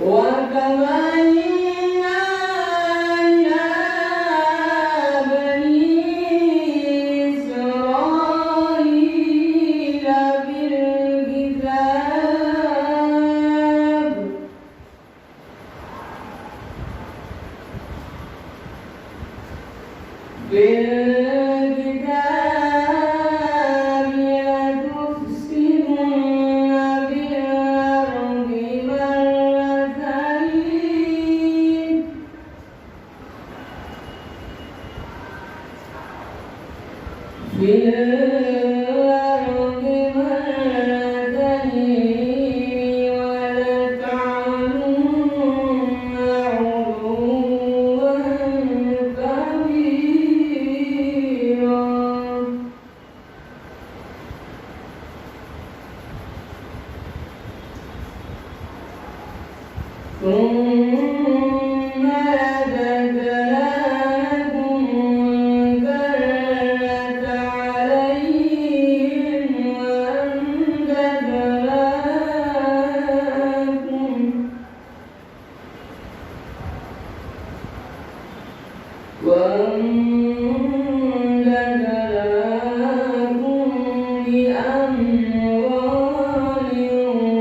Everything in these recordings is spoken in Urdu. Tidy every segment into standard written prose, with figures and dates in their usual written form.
وكملنا إلى بني إسرائيل بالكتاب لتفسدن في الأرض مرتين ولتعلن علوا كبيرا ثم رددناكم كرة عليهم وأمددناكم بأموال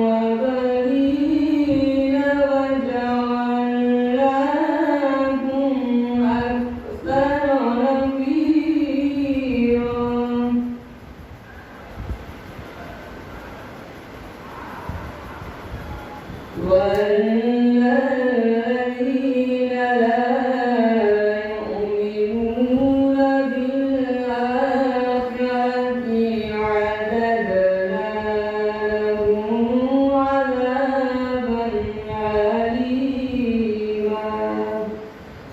وبنين وجعلناكم أكثر نفيرا والذين لا يؤمنون بالآخرة أعتدنا لهم عذابا أليما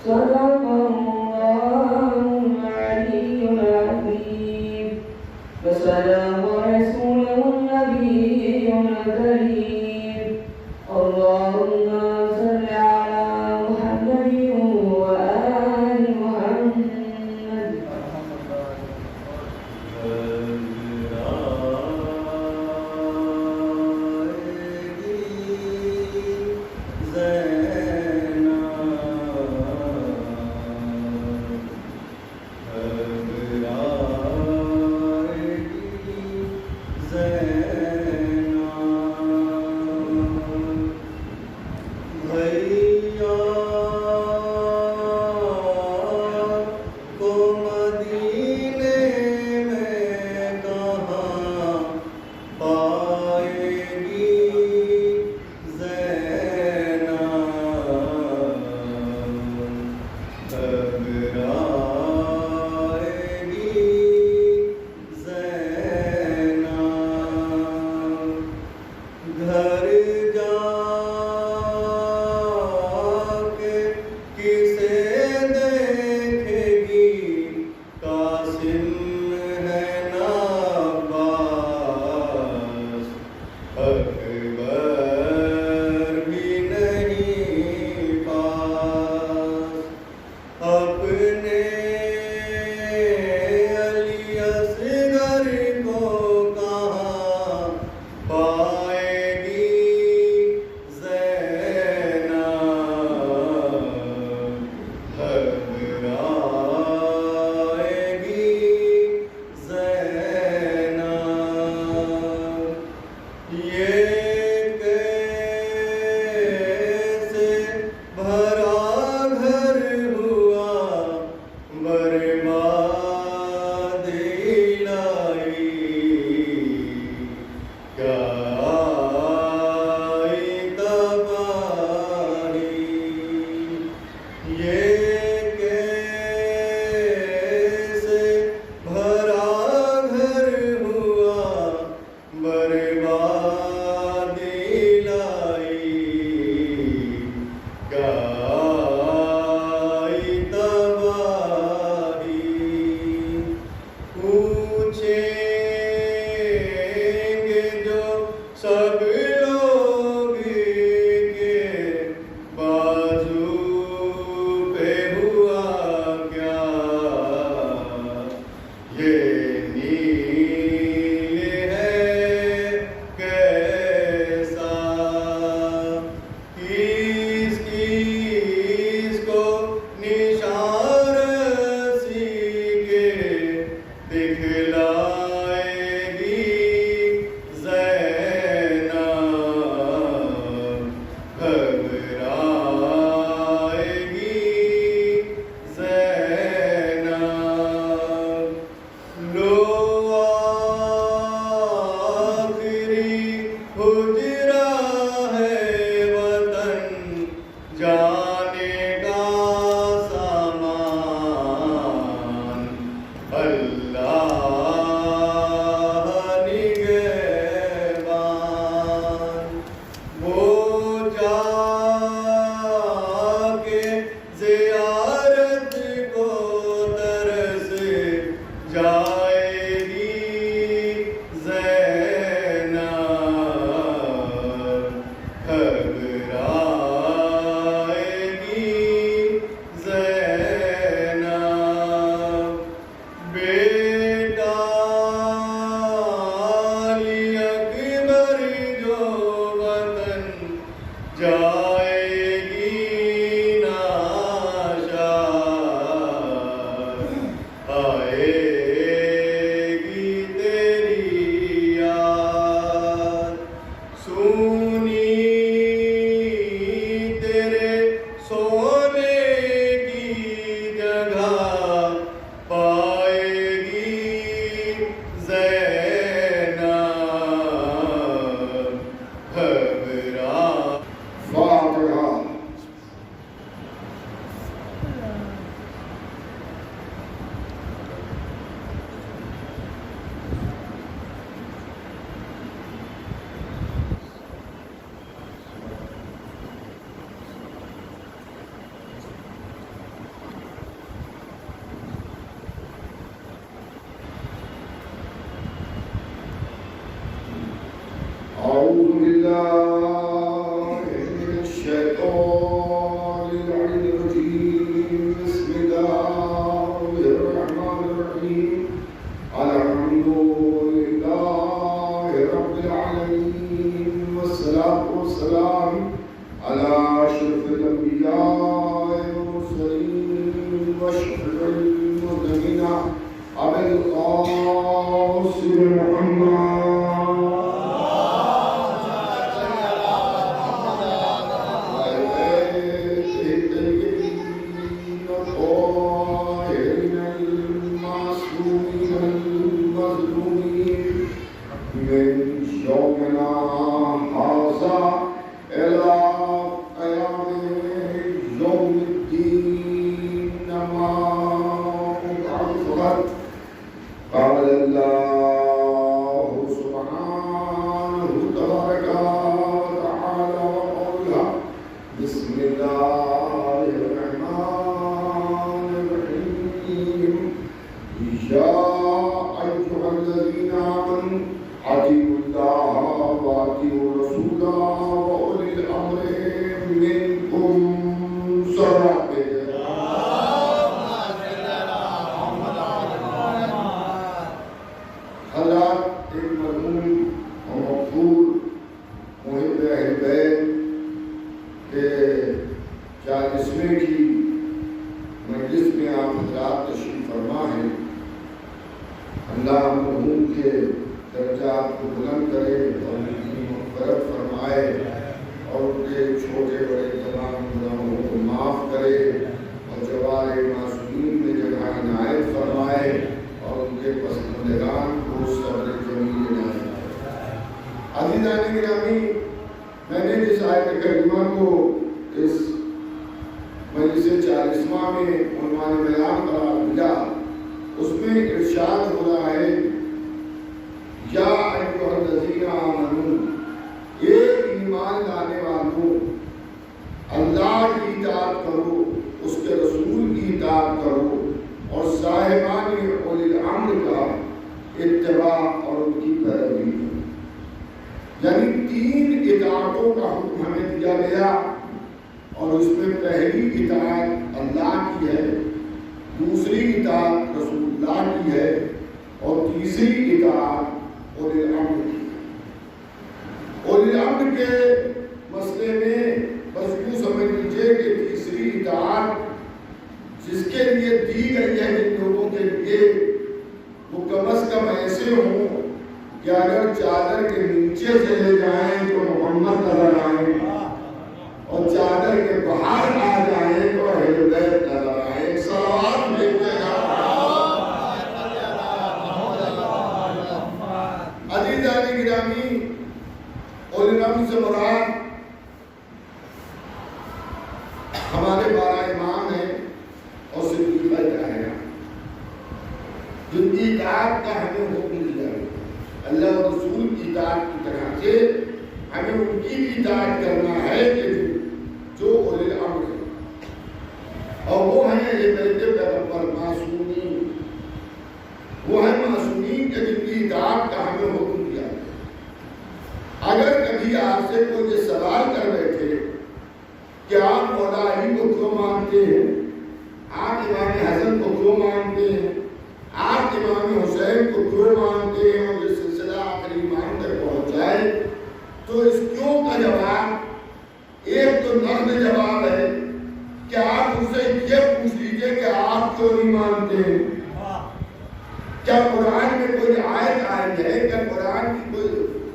صدق الله العلي العظيم وصدق رسوله النبي الكريم اللهم صل على محمد وآل محمد أعوذ بالله من الشيطان الرجيم بسم الله الرحمن الرحيم الحمد لله رب العالمين والصلاة والسلام على أشرف الأنبياء والمرسلين وأشرف المرسلين أبي القاسم محمد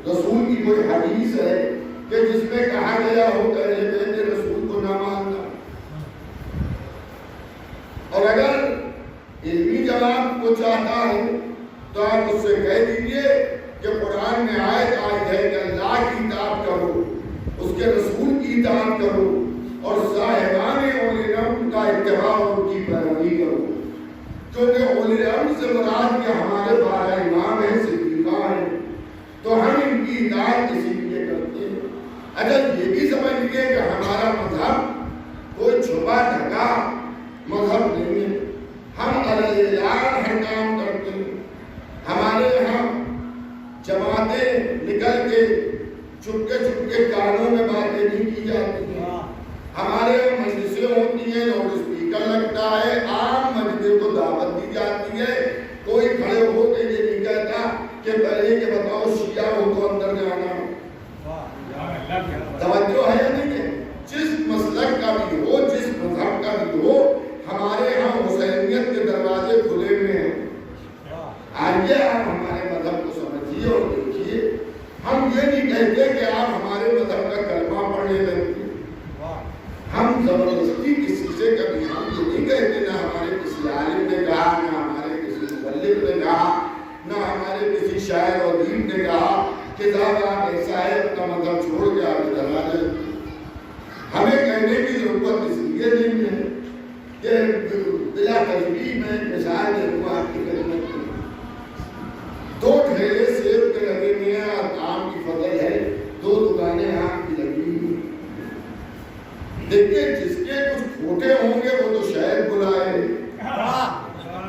رسول کی کوئی حدیث ہے اطاعت کرو اور صاحبان اولی الامر کا اتباع اور ان کی پیروی کرو، کیونکہ اولی الامر سے مراد کہ ہمارے 12 امام ہیں، صدیقان ہیں، تو ہم ان کی اطاعت اسی لیے کرتے ہیں۔ اگر یہ بھی سمجھ لیے کہ ہمارا مذہب کوئی چھپا ڈھکا مذہب نہیں ہے، ہم علی اعلان ہر کام کرتے ہیں، ہمارے یہاں جماعتیں نکل کے چپکے کانوں میں باتیں نہیں کی جاتی ہیں، ہمارے یہاں مجلسیں ہوتی ہیں، لاؤڈ اسپیکر لگتا ہے، عام مجلسوں کو دعوت دی جاتی ہے، کوئی کھڑے ہو کے یہ نہیں کہتا کہ پہلے کہ بتاؤ شیعہ ہو تو اندر جانا، توجہ ہے یا نہیں ہے؟ جس مسلک کا بھی ہو، جس مذہب کا بھی ہو، ہمارے ہاں حسینیت کے دروازے کھلے ہوئے ہیں۔ آئیے آپ ہمارے مذہب کو سمجھیے اور دیکھیے، ہم یہ نہیں کہتے کہ آپ ہمارے مذہب کا کلمہ پڑھنے لگتے، ہم زبردستی کسی سے کبھی ہم یہ نہیں کہتے، نہ ہمارے کسی عالم نے کہا، نہ ہمارے کسی مبلغ نے کہا، نہ ہمارے کسی شاعر و ادیب نے کہا کہ صاحب آپ ایسا ہے اپنا مذہب چھوڑ کے آپ ادھر آ جائیں۔ ہمیں کہنے کی ضرورت اس لیے نہیں ہے کہ بلا تجویز میں مثال دے دوں آپ کی خدمت میں، 2 ٹھیلے سیب کے لگے ہوئے ہیں اور آم کی فضل ہے، 2 دکانیں آم کی لگی ہوئی ہیں۔ دیکھیے جس کے کچھ کھوٹے ہوں گے وہ تو شاید بلائے،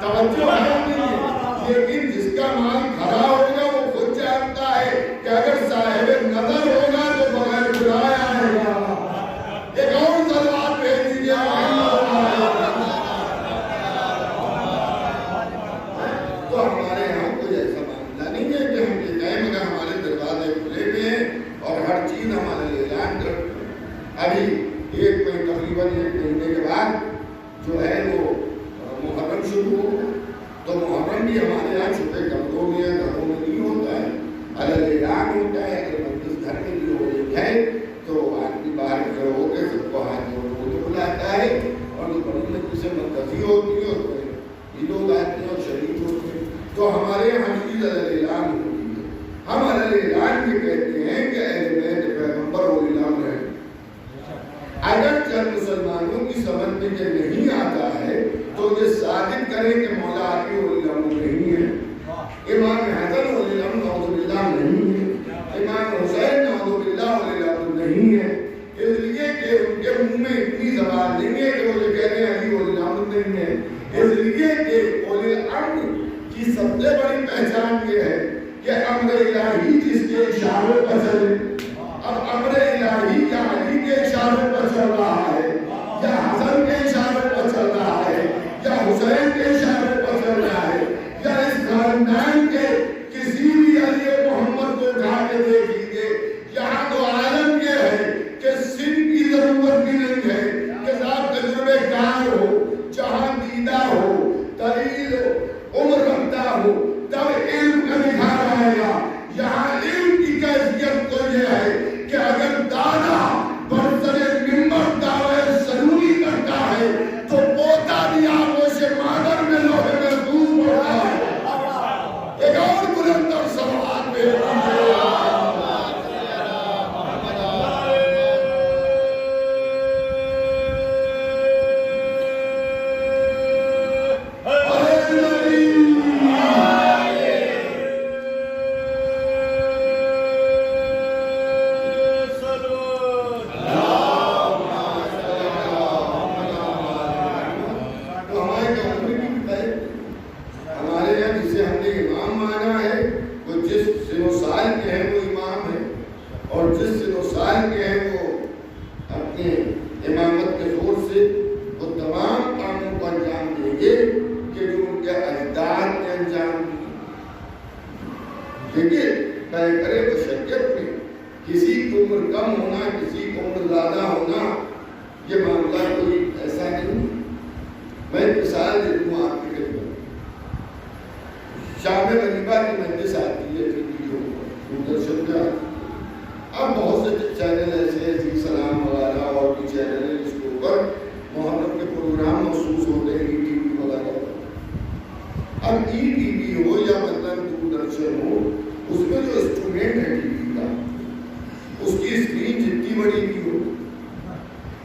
توجہ ہے نہیں، لیکن جس کا مال کھڑا ہوگا وہ خود جانتا ہے کہ اگر صاحب نظر ہوگا تو بغیر بلائے آئے گا۔ ایک اور سلوات بھیج دیجیے تو ہمارے یہاں کوئی ایسا معاملہ نہیں ہے کہ ہم یہ کہیں مگر ہمارے دروازے کھلے ہوئے ہیں اور ہر چیز ہمارے لیے اعلان کرتے ہیں۔ ابھی تقریباً 1 مہینے کے بعد جو ہے وہ محرم شروع ہوگا، تو محرم بھی ہمارے یہاں چھوٹے کمروں میں یا گھروں میں نہیں ہوتا ہے، الگ اعلان ہوتا ہے۔ اگر مجلس گھر میں بھی ہو ہے تو آدمی باہر کھڑے ہو کے سب کو ہاتھ جوڑ کے بلاتا ہے، اور جو بڑی مجلسیں مرکزی ہوتی ہیں اور بھی لوگ آتے ہیں اور شریک ہوتے ہیں، تو ہمارے یہاں چیز الگ اعلان ہوتی ہے۔ ہم الگ اعلان یہ کہتے ہیں کہ اہل بیت پیغمبر اولی الامر ہے۔ اگر چند مسلمانوں کی سمجھ میں یہ نہیں آتا ہے تو یہ ثابت کریں کہ مولا علی اولی الامر نہیں ہے، امام حسن اولی الامر نعوذ باللہ نہیں ہے، امام حسین نعوذ باللہ اولی الامر نہیں ہے، اس لیے کہ ان کے منہ میں اتنی زبان نہیں ہے کہ وہ یہ کہتے ہیں علی اولی الامر نہیں ہے، اس لیے کہ اولی الامر کی سب سے بڑی پہچان یہ ہے کہ امر الہی جس کے اشارے پر چلے۔ اب امر الہی یا علی کے اشارے پر چل رہا ہے، یا حسن کے اشارے پر چل رہا ہے، یا حسین کے اشارے پر چل رہا ہے، یا اس خاندان کے کسی بھی علی محمد کو اٹھا کے دیکھ لیجیے، یہاں تو عالم یہ ہے کہ سن کی ضرورت بھی نہیں ہے کہ صاحب تجربے کار ہو، جہاں دیدہ ہو، طویل عمر رکھتا ہو، تب علم کا نکھار آئے گا۔ یہاں علم کی کیفیت تو یہ ہے کہ اگر دادا برسر ممبر دعوے ضروری کرتا ہے تو پوتا بھی آغوش مادر میں لوہے میں دودھ پڑتا ہے۔ ایک اور بلندر سوال میں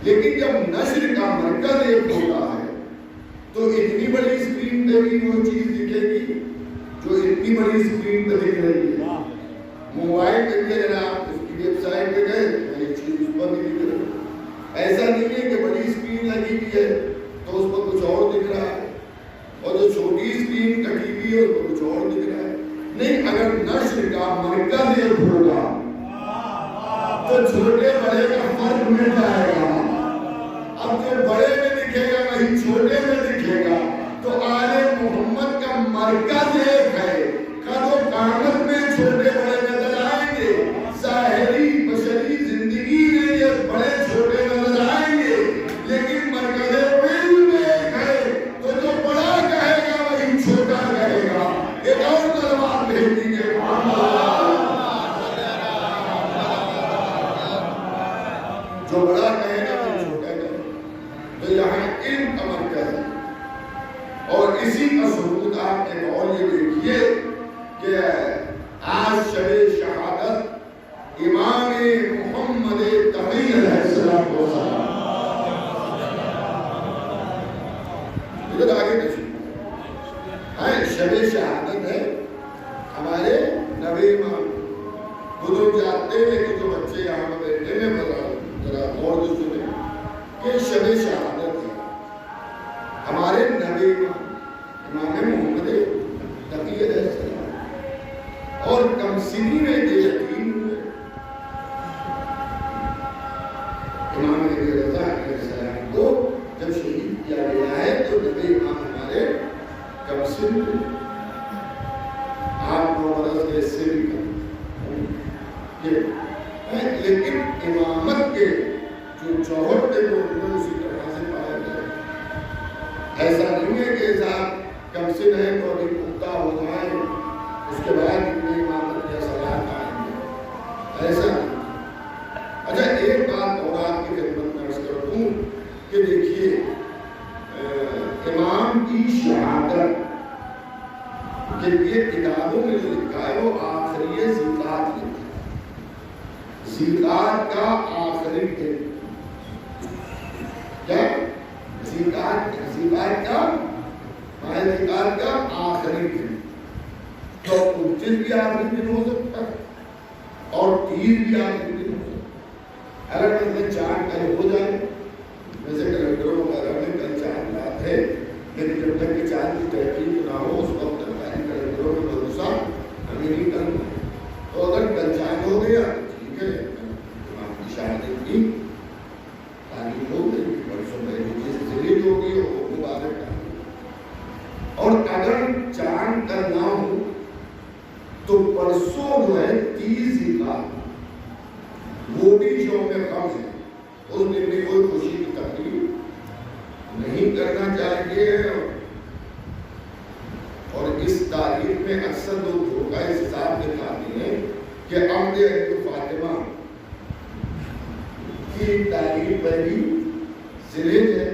لیکن جب نشر کا مرکز ایک ہوتا ہے تو اتنی بڑی اسکرین پہ بھی وہ چیز دکھے گی جو اتنی بڑی اسکرین پہ دکھ رہی ہے. موبائل پہ بھی اگر آپ اس کی ویب سائٹ پہ گئے یہ چیز اس پر بھی دکھ رہی ہے. ایسا نہیں ہے کہ بڑی اسکرین لگی ہوئی ہے تو اس پر کچھ اور دکھ رہا ہے اور جو چھوٹی اسکرین کٹی ہوئی ہے اس پر کچھ اور دکھ رہا ہے. نہیں، اگر نشر کا مرکز ایک ہوگا تو چھوٹے بڑے کا فرق مٹ جائے گا. اب جو بڑے میں دکھے گا وہی چھوٹے میں دکھے گا. تو آل محمد کا مرکز ایک ہے. قد و قامت میں چھوٹے بڑے نظر آئیں گے، ظاہری بشری زندگی میں یہ بڑے چھوٹے نظر آئیں گے، لیکن مرکز علم ایک ہے. تو جو بڑا کہے گا وہی چھوٹا کہے گا. ایک اور کلمات بھیج دیجیے. جو بڑا کہے گا وہی چھوٹا کہے گا. تو یہاں علم کا مرکز ہے. اور اسی کا ثبوت آپ ایک اور یہ دیکھیے کہ آج شب شہادت امام محمد تقی علیہ السلام کو ادھر آگے دیکھیے شب شہادت ہے ہمارے نبی امام. بزرگ جاتے ہیں لیکن جو بچے یہاں پر بیٹھے ہیں ذرا غور سے سنیں کہ شب شہادت ہے ہمارے نبی امام محمد تقی علیہ السلام. اور کم سنی میں یہ یقین ہوئے امام رضا علیہ السلام کو جب شہید کیا گیا ہے تو نبی امام ہمارے کم سن ہوئے. 8-9 برس کے سے بھی کم. لیکن امامت کے جو جوہر تھے وہ اسی طرح سے پایا گیا. ایسا نہیں ہے کہ صاحب کم سن ہے تو ابھی پختہ ہو جائیں اس کے بعد اتنی امامت یا صلاحیت آئیں گے. ایسا نہیں. اچھا ایک بات اور آپ کی خدمت میں عرض کر دوں کہ دیکھیے امام کی شہادت کے لیے کتابوں میں جو لکھا ہے وہ آخری زکات لکھا ہے. زکات کا آخری دن کیا زکات کا آخری دن. تو 29 بھی آخری دن ہو سکتا ہے اور 30 بھی آخری دن ہو سکتا ہے. اگر مثلا چاند کل ہو جائے ویسے کلنڈروں وغیرہ میں کل چاند رات ہے لیکن جب تک کہ چاند کی تحقیق نہ ہو اس وقت تک کلنڈروں میں بھروسہ ہمیں نہیں کرنا. تو اگر کل چاند ہو گیا ٹھیک ہے امام کی شہادت کی تعلیم ہو گئی پرسوں پہلے جس ذریعے جو ہوگی وہ مبارک ہے. اور اگر چاند کا نہ ہو تو پرسوں جو ہے 30 ذکات وہ بھی یوم غم ہے. اس دن بھی کوئی خوشی کی تقریب نہیں کرنا چاہیے. اور اس تاریخ میں اکثر لوگ دھوکہ اس حساب دکھاتے ہیں کہ عمد فاطمہ کی تاریخ پہلی ذیلحج ہے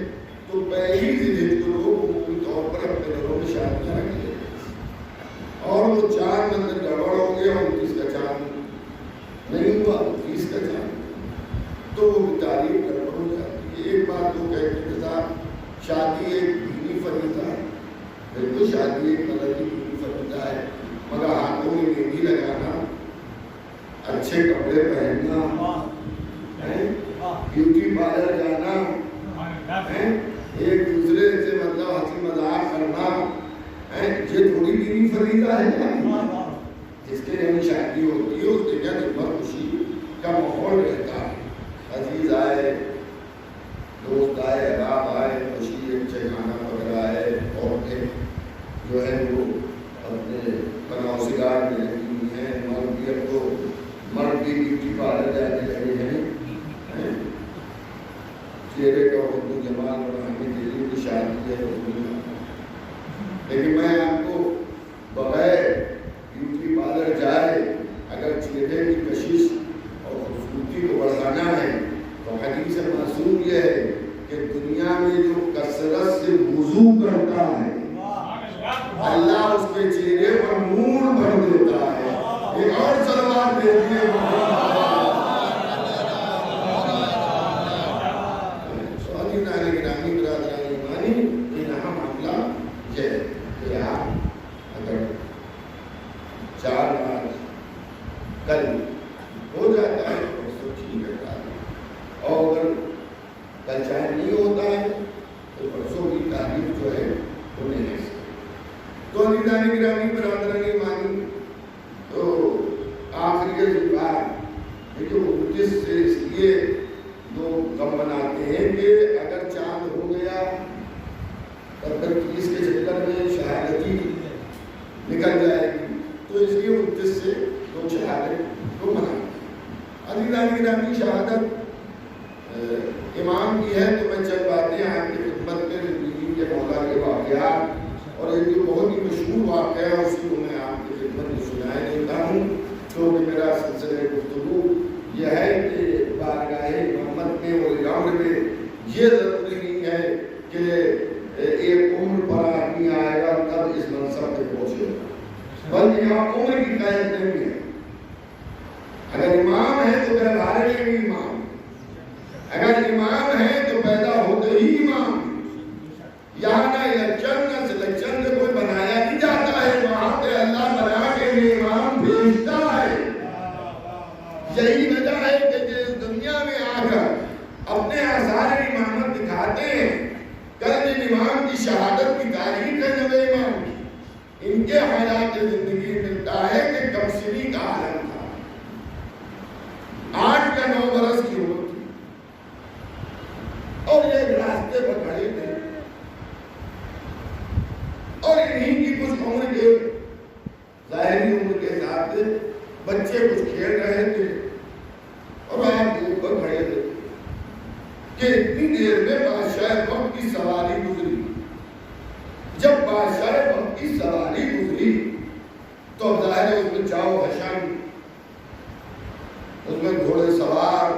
تو پہلی ذیلحج کو لوگ عمومی طور پر اپنے گھروں میں شادیاں رکھ لیتے ہیں اور وہ چاند اندر گڑبڑ ہو گیا 29 کا چاند نہیں ہوا 30 کا چاند تو وہ تاریخ گڑبڑ ہو جاتی ہے. ایک بات تو کہتے ہیں صاحب شادی ایک دینی فریضہ ہے. بالکل شادی ایک مذہبی دینی فریضہ ہے مگر ہاتھوں میں مہندی لگانا اچھے کپڑے پہننا بیوٹی پارلر جانا ایک دوسرے سے مطلب ہنسی مذاق کرنا یہ تھوڑی دینی فریضہ ہے. جس کے لیے شادی ہوتی ہے اس جگہ دن بھر خوشی کا ماحول رہتا ہے. عزیز آئے دوست آئے احباب آئے خوشی اچھے کھانا وغیرہ آئے عورتیں جو ہے وہ اپنے پناہ و سگار میں لگی ہوئی ہیں. مرد بھی اب تو مرد بھی بیوٹی پارلر جانے لگے ہیں. چہرے کا اردو جمال بڑھانے کے لیے بھی شادی ہے لیکن میں آپ کو بغیر بیوٹی پارلر جائے اگر چہرے کی کشش اور خوبصورتی کو بڑھانا ہے تو حدیث معصوم یہ ہے کہ دنیا میں جو کثرت سے وضو کرتا ہے اللہ اس کے چہرے پر نور بھر دیتا ہے. ایک اور صلوات دیجیے کل چاہے نہیں ہوتا ہے تو پرسوں کی تعریف جو ہے وہ نہیں ہے. تو عزیزان گرامی برادران ایمانی، تو آخری بات دیکھو 29 سے اس لیے لوگ غم مناتے ہیں کہ اگر چاند ہو گیا تب تک 30 کے چکر میں شہادتی نکل جائے گی، تو اس لیے 29 سے لوگ شہادت کو مناتے ہیں. عزیزان گرامی شہادت امام کی ہے تو میں چند باتیں آپ کی خدمت میں زندگی کے مولا کے واقعات اور ایک جو بہت ہی مشہور واقعہ ہے اسی کو میں آپ کی خدمت میں سنائے دیتا ہوں، کیونکہ میرا سلسلہ گفتگو یہ ہے کہ بارگاہ محمد میں اور گراؤنڈ میں یہ ضروری نہیں ہے کہ ایک عمر پر آدمی آئے گا تب اس منصب پہ پہنچے گا، بلکہ یہاں عمر کی قید نہیں ہے. اگر امام ہے تو گھر میں بھی امام، اگر امام ہے تو پیدا ہوتے ہی امام. یہاں نہ یا چند سے چند کوئی بنایا نہیں جاتا ہے، وہاں پہ اللہ بنا کے یہ امام بھیجتا ہے. یہی وجہ ہے کہ جس دنیا میں آ کر اپنے آثار امامت دکھاتے ہیں، کل جن امام کی شہادت کی تاریخ ہے جب امام کی، ان کے حالات زندگی ملتا ہے کہ کمسنی کا عالم تھا، 8 یا 9 برس کی عمر تھی، اور یہ راستے پر کھڑے تھے، اور انہی کی کچھ عمر کے ظاہری عمر کے ساتھ بچے کچھ کھیل رہے تھے، اور آپ کے اوپر کھڑے تھے کہ اتنی دیر میں بادشاہ وقت کی سواری گزری. جب بادشاہ وقت کی سواری گزری تو ظاہر ہے اس میں چاؤ حشم، اس میں گھوڑے سوار،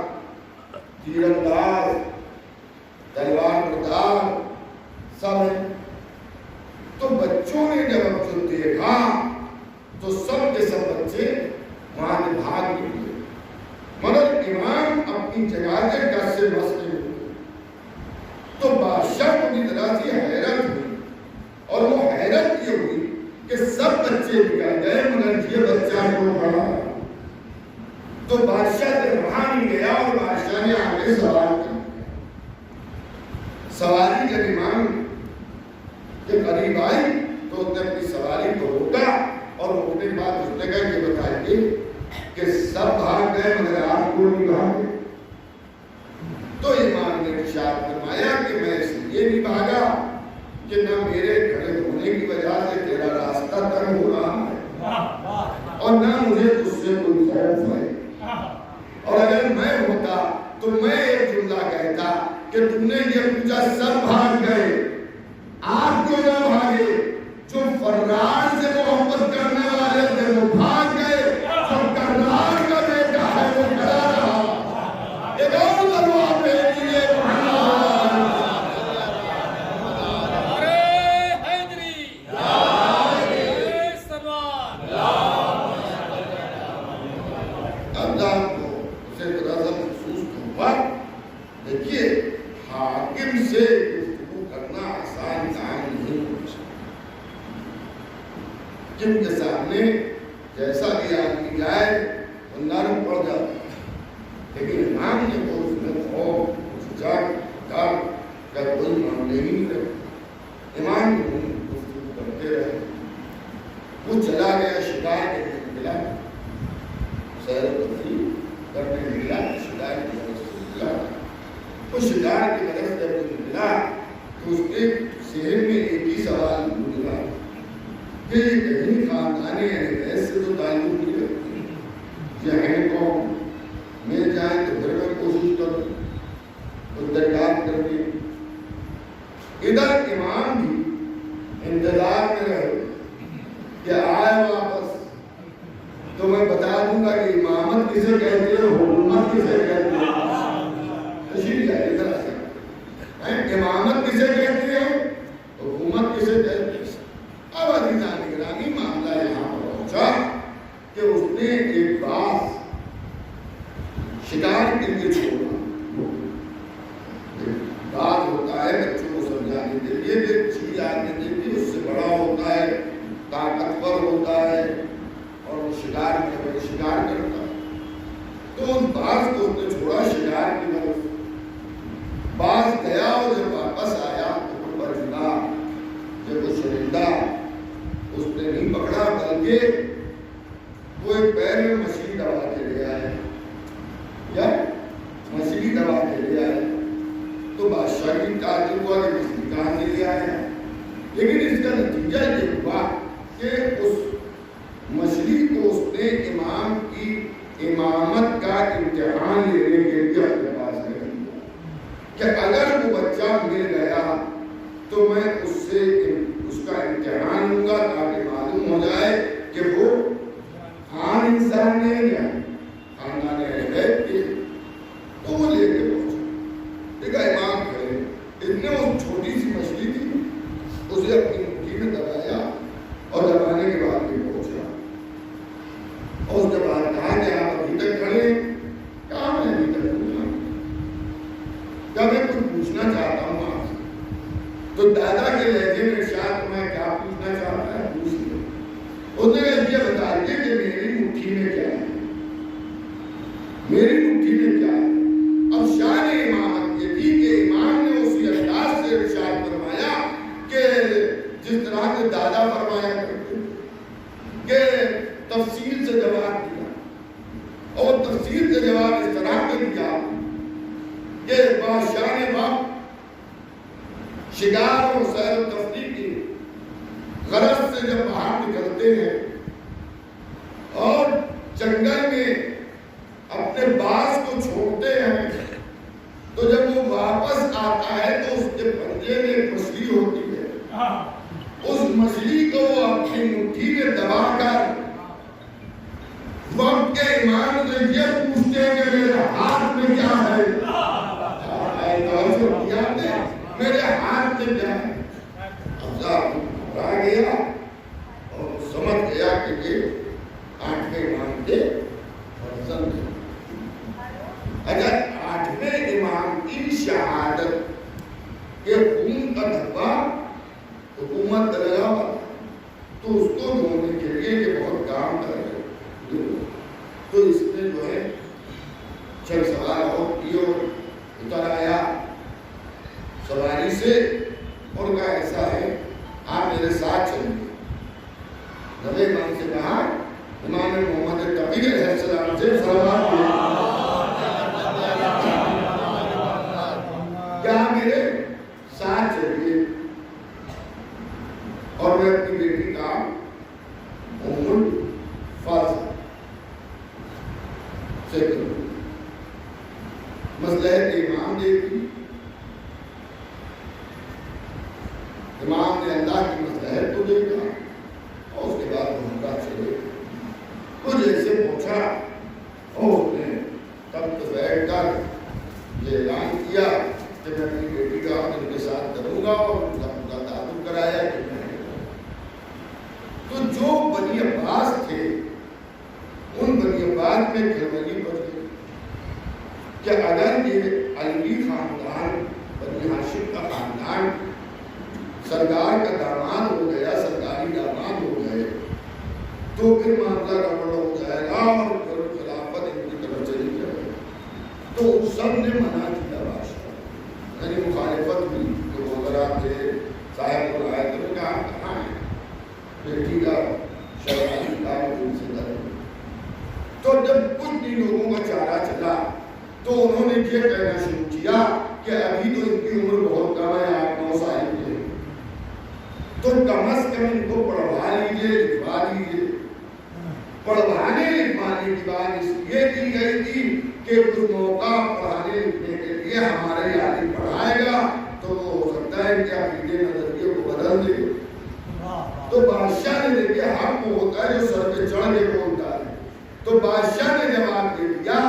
تیر انداز، تلوار بردار سب ہیں. تو بچوں نے جب جو دیکھا تو سب کے سب بچے وہاں سے بھاگ نکلے، مگر امام اپنی جگہ سے ڈر سے بس نہیں ہوئے. تو بادشاہ کو بھی ذرا سی حیرت ہوئی، اور وہ حیرت یہ ہوئی کہ سب بچے نکل گئے مگر یہ بچہ کو پڑا. تو بادشاہ سے وہاں نہیں گیا اور بادشاہ نے آگے سوال کیا. سواری جب امام کے قریب آئی تو اس نے اپنی سواری کو روکا، اور روکنے کے بعد اس نے کہا کہ بتائیے کہ سب بھاگ گئے مگر آپ کو نہیں بھاگے. تو امام نے ارشاد فرمایا کہ میں اس لیے نہیں بھاگا کہ نہ میرے کھڑے ہونے کی وجہ سے تیرا راستہ تنگ ہو رہا ہے، اور نہ مجھے تجھ سے کوئی خوف ہے. اور اگر میں ہوتا تو میں ایک جملہ کہتا کہ تم نے یہ پوچھا سب بھاگ گئے، آپ کیوں نہ بھاگے؟ جو فرار سے محبت کرنے والے تھے وہ بھاگ گئے، جو کرار کا بیٹا ہے وہ کھڑا رہا. ایک اور دروازہ پہ لیے اللہ کو اسے ترازہ محسوس ہوا. دیکھیے حاکم سے گفتگو کرنا آسان کام نہیں، جن کے سامنے جیسا بھی آدمی جائے وہ نرم پڑ جاتا ہے. لیکن امام نے تو اس میں خوف جھجک ڈر کا کوئی معاملے ہی نہیں رہے. امام گفتگو کرتے رہے. وہ چلا گیا شکار کرنے ملا، سیر و تفریح کرنے ملا، شکار کی غرض سے ملا. وہ شکار کی غرض جب ملا تو اس کے ذہن میں ایک ہی سوال گزرا کہ یہ کہیں خاندانی اہل سے تو تعلق نہیں رکھتی، یہ ہیں کون؟ مل جائیں تو گھر میں کوشش کرو تو دریافت کر کے. ادھر امام بھی انتظار میں رہے کہ آئے واپس تو میں بتا دوں گا کہ امامت کسے کہتے ہیں، حکومت کسے کہتے ہیں. تشریح ہے ادھر سے امامت کسے کہتے ہیں، حکومت کسے کہتے ہیں. اب عزیزان گرامی معاملہ یہاں پر پہنچا کہ شاگرد تعجب ہوا کہ مچھلی کہاں سے لے آیا، لیکن اس کا نتیجہ یہ ہوا کہ اس مچھلی کو اس نے امام کی امامت کا امتحان لینے کے لیے اپنے پاس رکھ لیا کہ اگر وہ بچہ مل گیا تو میں اس کا امتحان لوں گا تاکہ معلوم ہو جائے کہ وہ عام انسان نہیں ہے، خاندان غیب کے۔ تو وہ لے کے پہنچا، دیکھا امام کھڑے، اس نے وہ چھوٹی سی مچھلی تھی اسے اپنی مٹھی میں دبایا اور دبانے کے بعد بھی پہنچا، اور اس کے بعد کہا کہ آپ ابھی تک کھڑے ہیں، کہا میں ابھی تک پوچھا، کیا میں کچھ پوچھنا چاہتا ہوں آپ سے؟ تو دادا کے لہجے میں ارشاد میں کیا پوچھنا چاہتا ہے پوچھ لو۔ اس نے کہا یہ بتائیے کہ میری مٹھی میں کیا ہے، میری مٹھی میں کیا ہے؟ اب شان امامت یہ تھی کہ امام نے اسی انداز سے ارشاد فرمایا کہ جس طرح سے دادا فرمایا کرتے کہ تفصیل سے جواب دیا، اور تفصیل سے جواب اس طرح سے دیا کہ بادشاہ نے باپ شکار اور سیر و تفریح کی غرض سے جب باہر نکلتے ہیں اور جنگل میں اپنے باز کو چھوڑتے ہیں تو جب وہ واپس آتا ہے تو اس کے پنجے میں ایک مچھلی ہوتی ہے، اس مچھلی کو وہ اپنی مٹھی میں دبا کر وقت کے امام سے یہ پوچھتے ہیں کہ میرے ہاتھ میں کیا ہے، میرے ہاتھ میں کیا ہے؟ افزا گھبرا گیا اور سمجھ گیا کہ یہ آٹھویں امام کے فرزند ہیں۔ اگر آٹھویں امام کی شہادت کے خون کا دھبا حکومت لگا ہوا تو اس کو دھونے کے لیے یہ بہت کام کر رہے، تو اس نے جو ہے چند سوال اور کیے اور اتر آیا سواری سے اور کہا ایسا ہے آپ میرے ساتھ چلیے۔ نبی امام سے کہا امام محمد تقی علیہ السلام سے صلوات کیا میرے ساتھ چلیے اور میں اپنی بیٹی کا ام الفضل سے کروں، مصلحت امام دیکھی، امام نے اللہ کی مصلحت کو دیکھا اور اس کے بعد محمد چلے تو جیسے پہنچا اور اس نے تب بیٹھ کر یہ اعلان کیا کہ میں اپنی بیٹی کا ان کے ساتھ کروں گا اور ان کا تعلق کرایا کہ میں تو جو بنی عباس تھے ان بنی عباس میں گھربلی بچ گئی کہ اگر یہ علوی خاندان بنی ہاشم کا خاندان سرکار کا داماد ہو گیا، سرکاری داماد ہو گئے تو پھر معاملہ گڑبڑ ہو جائے گا اور پھر خلافت ان کی طرف چلی جائے گی۔ تو سب نے منع کیا بادشاہ، یعنی مخالفت بھی جو وزراء تھے صاحب کو آئے تو کہا کہاں ہے بیٹی کا شرعی کام ان سے کرے۔ تو جب کچھ بھی لوگوں کا چارہ چلا تو انہوں نے یہ کہنا شروع کیا کہ ابھی تو ان کی عمر بہت کم ہے، 8-9 سال کی ہے، تو کم از کم ان کو پڑھوا لیجیے، لکھوا لیجیے۔ پڑھوانے لکھوانے کی بات اس لیے کی گئی تھی کہ کچھ موقع پڑھانے لکھنے کے لیے ہمارے عالم پڑھائے گا تو وہ ہو سکتا ہے کہ عقیدے نظریے کو بدل دے۔ تو بادشاہ نے دیکھا حق وہ ہوتا ہے جو سر پہ چڑھ کے بولتا ہے، تو بادشاہ نے جواب دے دیا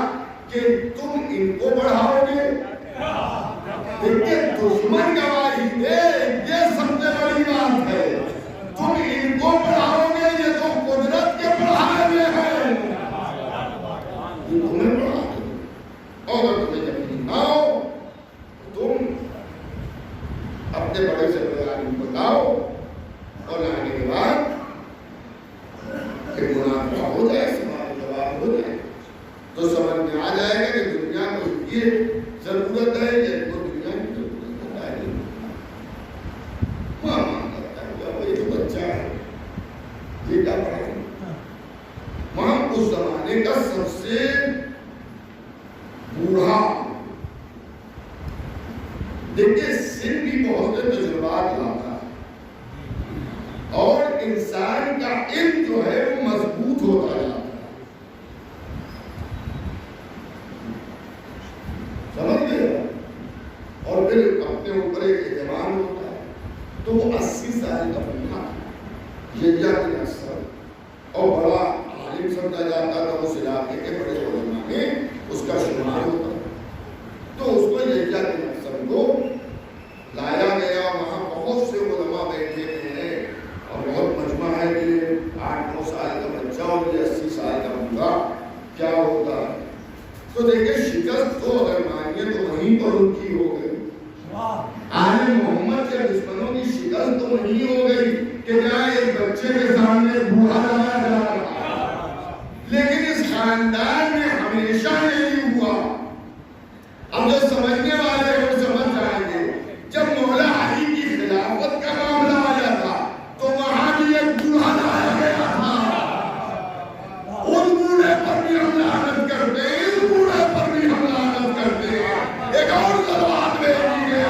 کہ تم ان کو پڑھاؤ گے، دیکھیے دشمن گواہی دے، یہ سب سے بڑی بات ہے، تم ان کو پڑھاؤ گے، یہ تو قدرت کے پڑھائے ہوئے ہیں، یہ تمہیں پڑھا دے، اور اگر تمہیں یقین نہ ہو تم اپنے بڑے سے بڑے عالم کو لاؤ اور لانے کے بعد کہ منافع ہو جائے، سوال جواب ہو جائے تو سمجھ میں آ جائے گا کہ دنیا کو یہ ضرورت ہے کہ ان کو دنیا کی ضرورت ہے۔ ماں کرتا ہے یہ تو بچہ ہے، یہ کیا پڑھا ہے؟ ماں اس زمانے کا سب سے بوڑھا دیکھیے سن بھی بہت سے تجربات لاتا ہے اور انسان کا علم جو ہے وہ مضبوط ہوتا جاتا ہے. سمجھ گئے؟ اور پھر اپنے اوپر ایک اعتماد ہوتا ہے. تو وہ 80 سال کا بندہ یحییٰ بن اکثر اور بڑا عالم سمجھا جاتا تھا اس علاقے کے بڑے علماء میں اس کا شمار ہوتا ہے. تو اس کو یحییٰ بن اکثر کو لایا گیا. وہاں بہت سے علماء بیٹھے ہیں اور بہت مجمع ہے کہ 8-9 سال کا بچہ اور 80 سال کا بندہ کیا ہوتا ہے. تو دیکھیں شکست تو اگر مانیے تو وہیں پر ان کی ہو گئی. آل محمد کے دشمنوں کی شکست تو وہیں ہو گئی کہ جہاں ایک بچے کے سامنے بوڑھا لایا جا رہا. لیکن اس خاندان میں ہمیشہ یہی ہوا. اب جو سمجھنے والے ہیں وہ سمجھ جائیں گے. جب مولا علی کی خلافت کا معاملہ آ جاتا تو وہاں بھی ایک بوڑھا لایا گیا تھا. اس بوڑھے پر بھی ہم لعنت کرتے ہیں, اس بوڑھے پر بھی ہم لعنت کرتے ہیں. ایک اور ضرورت بھیجی گئی.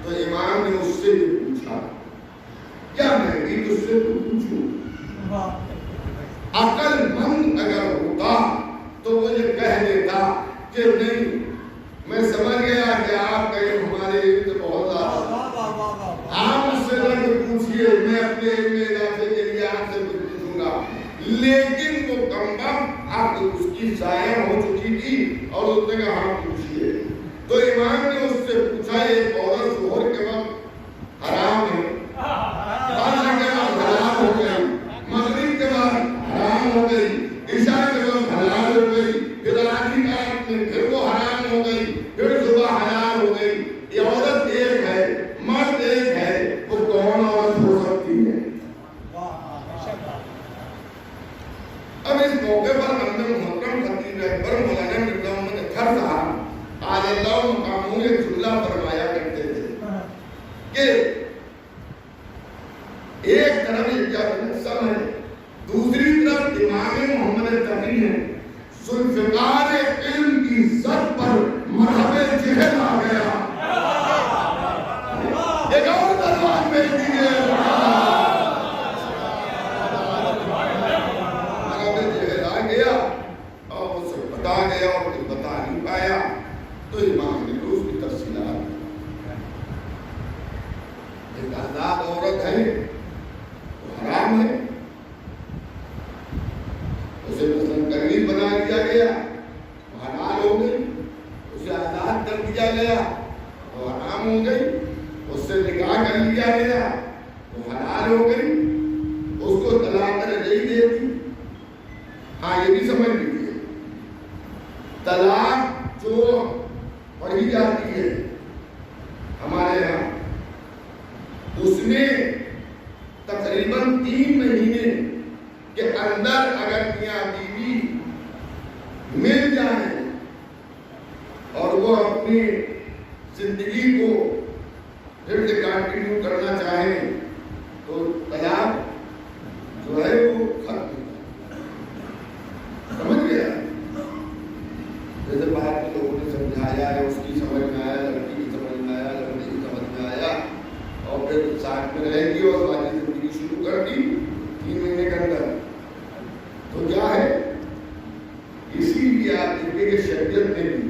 تو امام نے اس سے بھی پوچھا عقل مند اگر ہوتا تو وہ یہ کہہ دیتا کہ نہیں میں سمجھ گیا کہ آپ کا علم ہمارے علم سے بہت زیادہ، آپ اس سے نہ پوچھئے، میں اپنے علم اضافے کے لیے آپ سے کچھ پوچھوں گا، لیکن وہ کمبخت اب اس کی ضائع ہو چکی تھی اور اس نے کہا ہاں پوچھئے۔ تو امام نے اس سے پوچھا ایک عورت ظہر کے وقت حرام ہے، عصر کے وقت حلال ہو گئی، مغرب کے بعد حرام ہو گئی، عشاء کے وقت حلال ہو گئی، پھر آخری رات میں پھر وہ حرام ہو گئی، پھر صبح حلال ہو گئی۔ یہ عورت ایک ہے، مرد ایک ہے، وہ کون عورت ہو سکتی ہے؟ اب اس موقع پر ہم نے محترم خطیب رہبر مولانا مرزا محمد اطہر صاحب آل اللہ مقاموں ایک جملہ فرمایا کرتے تھے کہ ایک طرف اجازت ہے، دوسری طرف امام محمد تقی ہیں، ذوالفقار علم کی عزت پر مرحب جہل آ گیا۔ ایک اور دربار میں دیئے مرحب جہل آ گیا اور اسے بتا گیا اور پھر بتا نہیں پایا، تو امام نے تو اس کی تفصیلات ایک آزاد عورت ہے وہ حرام ہے، اسے مثلا کنیز بنا دیا گیا وہ حلال ہو گئی، اسے آزاد کر دیا گیا وہ حرام ہو گئی، اس سے نکاح کر لیا گیا وہ حلال ہو گئی، اس کو طلاق رجعی دے دی۔ ہاں یہ بھی سمجھ لیجیے، طلاق جو پڑھی جاتی ہے ہمارے ہاں اس میں تقریباً 3 مہینے کے اندر اگر میاں بیوی مل جائیں اور وہ اپنی زندگی کو پھر سے کنٹینیو کرنا چاہیں تو طلاق جو ہے وہ ختم سمجھ گیا۔ جیسے باہر کے لوگوں نے سمجھایا ہے، اس کی سمجھ میں آیا، لڑکی کی سمجھ میں آیا، لڑکی کی سمجھ میں آیا، اور پھر ساتھ میں رہ گی اور واجب زندگی شروع کر دی 3 مہینے کے اندر، تو کیا ہے؟ اسی لیے آپ دیکھیں کہ شریعت نے بھی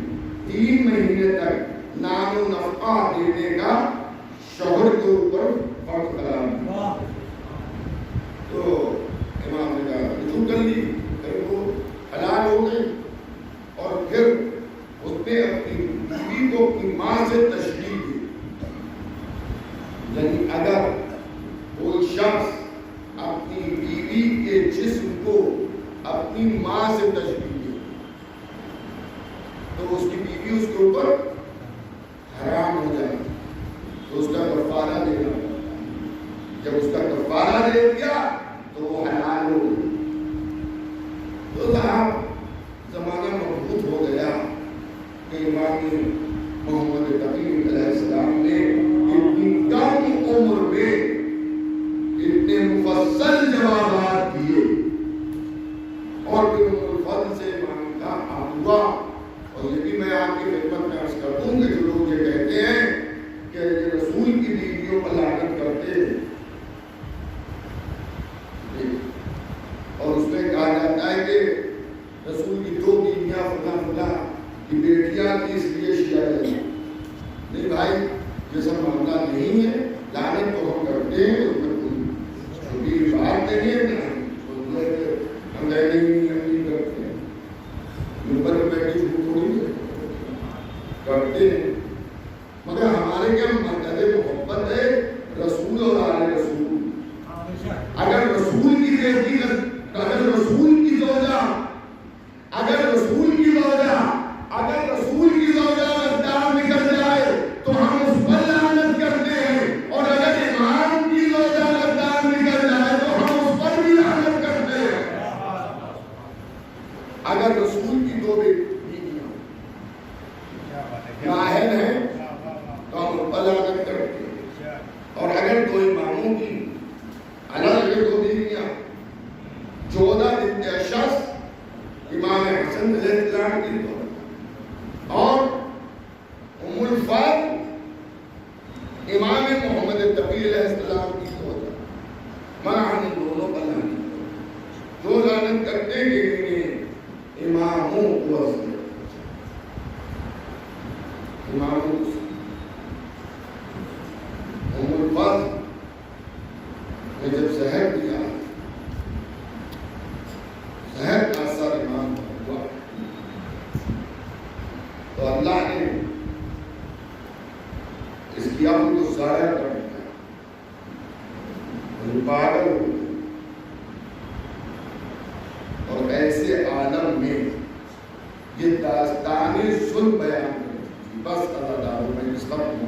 3 مہینے تک نام و نفقہ دینے کا شوہر کے اوپر فرض قرار دیا۔ تو امام نے کہا رجوع کر لی، پھر وہ حلال ہو گئی، اور پھر اس نے اپنی بیوی کو اپنی ماں سے تشبیہ دی۔ یعنی اگر کوئی شخص اپنی بیوی کے جسم کو اپنی ماں سے تشبیہ دے تو اس کی بیوی اس کے اوپر حرام ہو جائے، تو اس کا کفارہ دینا پڑتا ہے۔ جب اس کا کفارہ دے دیا تو وہ حلال ہو گئی۔ تو صاحب زمانہ مضبوط ہو گیا کہ امام محمد تقی علیہ السلام نے اتنی کم عمر میں اتنے مفصل جوابات دیے، اور پھر الفضل سے امام کا عام ہوا۔ اور یہ بھی میں آپ کی خدمت میں عرض کر دوں کہ جو لوگ یہ کہتے ہیں کہ رسول کی بیویوں پر لعنت کرتے ہیں، اور اس میں کہا جاتا ہے کہ رسول کی 2 بیویاں فلاں فلاں کی بیٹیاں کی اس لیے شیعہ جائیں۔ نہیں بھائی، یہ سب معاملہ نہیں ہے، لعنت تو ہم کرتے ہیں، اس میں کوئی چھوٹی بات نہیں ہے، ہم نہیں کرتے ہیں، اوپر میں بیٹھی تھوڑی کرتے ہیں، مگر ہمارے کیا مرتبہ محبت ہے رسول اور آل رسول۔ اگر رسول کی بیٹی، اگر رسول کی زوجہ، اگر رسول کی زوجہ غدار نکل جائے تو ہم اس پر لعنت کرتے ہیں، اور اگر امام کی زوجہ غدار نکل جائے تو ہم اس پر بھی لعنت کرتے ہیں۔ اگر رسول کی 2 بیٹیاں نااہل ہیں تو ہم ان پر لعنت کرتے ہیں، اور اگر 2 اماموں کی الگ 2 بیویاں 14 بنت اشعث امام حسن علیہ السلام کی دو اور ام الفضل امام محمد تقی علیہ السلام کی دو، میں ہم دونوں پر لعنت کرتے ہیں۔ جو لعنت کرنے کے لیے اماموں کو اماموں الفاظ نے جب زہر دیا، زہر کا اثر امام پر ہوا، تو اللہ نے اس کی عمل کو ضائع کر دیا، پاگل ہو گئے، اور ایسے عالم میں یہ داستان ظلم بیان کرتی، بس اللہ تعالیٰ میں اس وقت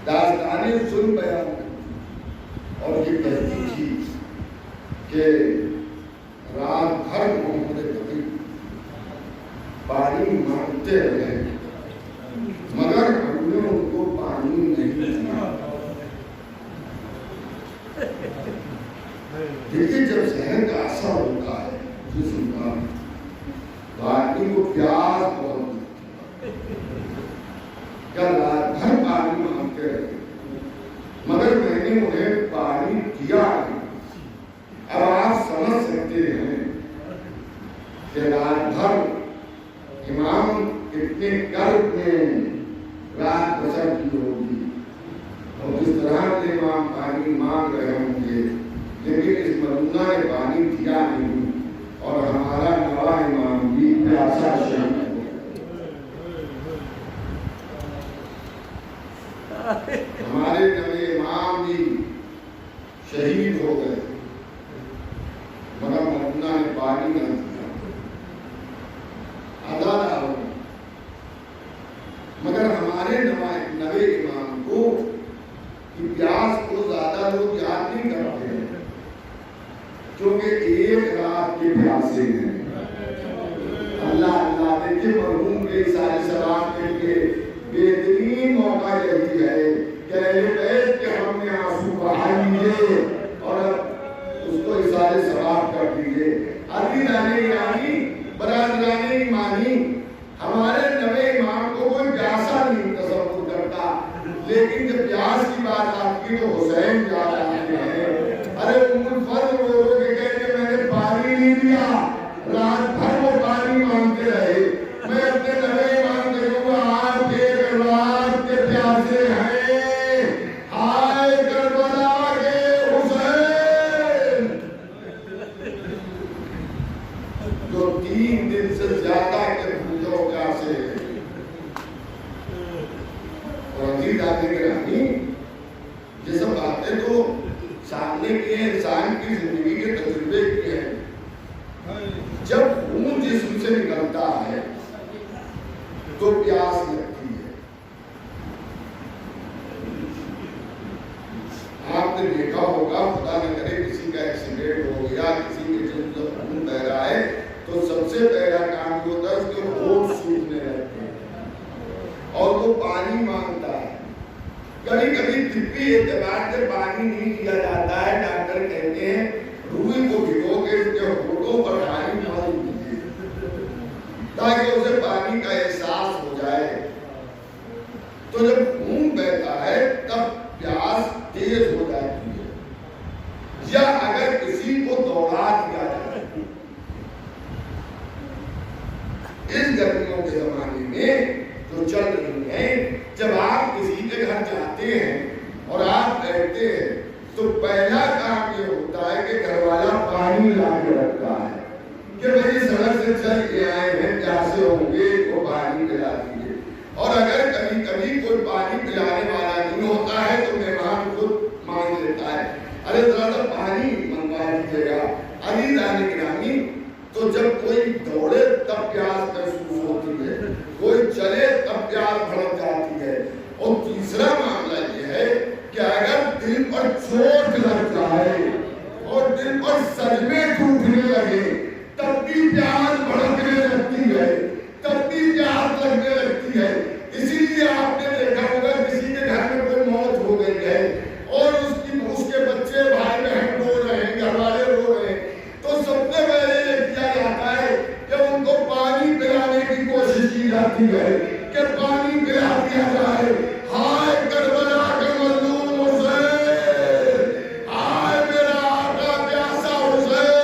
داستان ظلم بیان کرتی اور یہ کہتی تھی کہ رات بھر محمد نبی پانی مانگتے رہے مگر ہم نے ان کو پانی نہیں دیا۔ دیکھیے جب ذہن کا اثر ہوتا ہے جسم کا تو آدمی کو پیاس بہت، کیا رات بھر پانی مانگتے رہے مگر میں نے انہیں پانی دیا نہیں۔ اب آپ سمجھ سکتے ہیں کہ رات بھر امام کتنے قلب میں رات بسر کی ہوگی اور جس طرح سے امام پانی مانگ رہے ہوں گے، لیکن اس ملونہ نے پانی دیا نہیں اور ہمارا نواں امام بھی پیاسا شہید ہو گئے، ہمارے نوے امام بھی شہید ہو گئے مگر ملونہ نے پانی نہ دیا، آزاد ہو گئے۔ مگر ہمارے نوے امام کو پیاس کو زیادہ لوگ یاد نہیں کرتے ہیں کیونکہ ایک رات کے پیاسے ہیں۔ اللہ دیکھیں مرحوم کے سارے سلام کے لیے بہترین موقع یہی ہے کہ اہل بیت کے ہم نے آنسو بہا لیجیے اور اب اس کو اظہار ثواب کر دیجیے۔ عزیزان گرامی، برادران ایمانی، ہمارے نوے امام کو کوئی پیاسا نہیں تصور کرتا، لیکن جب پیاس کی بات آتی تو حسین یاد آتے ہیں۔ ارے ام الفضل رو رو کے کہتے کہ میں نے پانی نہیں دیا، رات بھر وہ پانی مانگتے رہے۔ میں اپنے نوے امام سے کہوں گا آپ ایک رات کے پیاسے ہیں، ہائے کربلا کے حسین جو 3 دن سے زیادہ کے بھوجوں پیاسے ہیں۔ اور عزیز آدمی گرامی، یہ سب باتیں تو سامنے کے انسان کی زندگی کے تجربے کی ہیں۔ جب خون جسم سے نکلتا ہے تو پیاس لگتی ہے۔ آپ نے دیکھا ہوگا خدا نہ کرے کسی کا ایکسیڈنٹ ہو گیا، کسی کے جسم سے خون بہ رہا ہے تو سب سے پہلا کام یہ ہوتا ہے اس کے ہونٹ سوکھنے لگتے ہیں اور وہ پانی مانگتا ہے۔ کبھی کبھی طبی اعتبار سے پانی نہیں دیا جاتا ہے، ڈاکٹر کہتے ہیں روئی کو بھگو کے اس کے ہونٹوں پر پانی ڈال دیجیے تاکہ اسے پانی کا احساس ہو جائے۔ تو جب خون بہتا ہے تب پیاس تیز ہو جاتی ہے، یا اگر کسی کو دوڑا دیا جائے۔ اس گرمیوں کے زمانے میں جو چل رہی ہیں، جب آپ کسی کے گھر جاتے ہیں اور آپ بیٹھتے ہیں تو پہلا کام یہ ہوتا ہے کہ گھر والا پانی لا کے رکھتا ہے کہ بھائی سڑک سے چل کے آئے ہیں، پیاسے ہوں گے وہ پانی پلا دیجیے۔ اور اگر کبھی کبھی کوئی پانی پلانے والا نہیں ہوتا ہے تو مہمان خود مانگ لیتا ہے، ارے ذرا سا پانی منگوا دیجیے گا۔ عزیزان گرامی، تو جب کوئی دوڑے تب پیاس محسوس ہوتی ہے، کوئی چلے تب پیاس بھڑک جاتی ہے۔ اور تیسرا معاملہ یہ ہے کہ اگر دل پر چوٹ لگ جائے اور دل پر صدمے ٹوٹنے لگے تب بھی پیاس بھڑکنے لگتی ہے، تب بھی پیاس لگنے لگتی ہے۔ اسی لیے آپ نے دیکھا ہوگا کسی کے گھر میں کوئی موت ہو گئی ہے اور اس کے بچے بھائی بہن رو رہے ہیں، گھر والے رو رہے ہیں، تو سب سے پہلے یہ کیا جاتا ہے کہ ان کو پانی پلانے کی کوشش کی جاتی ہے کہ پانی پلا دیا جائے۔ ہائے کربلا کے مظلوم حسین، ہائے میرا آقا پیاسا حسین،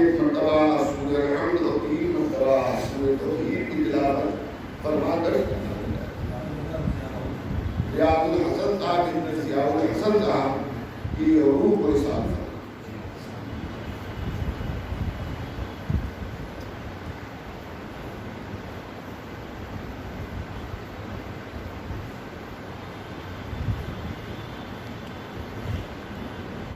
ایک مرتبہ سورہ الحمد اور 3 مرتبہ سورہ توحید کی تلاوت فرما کر ریاض الحسن صاحب ابن ضیاء الحسن صاحب کی روح کو احساس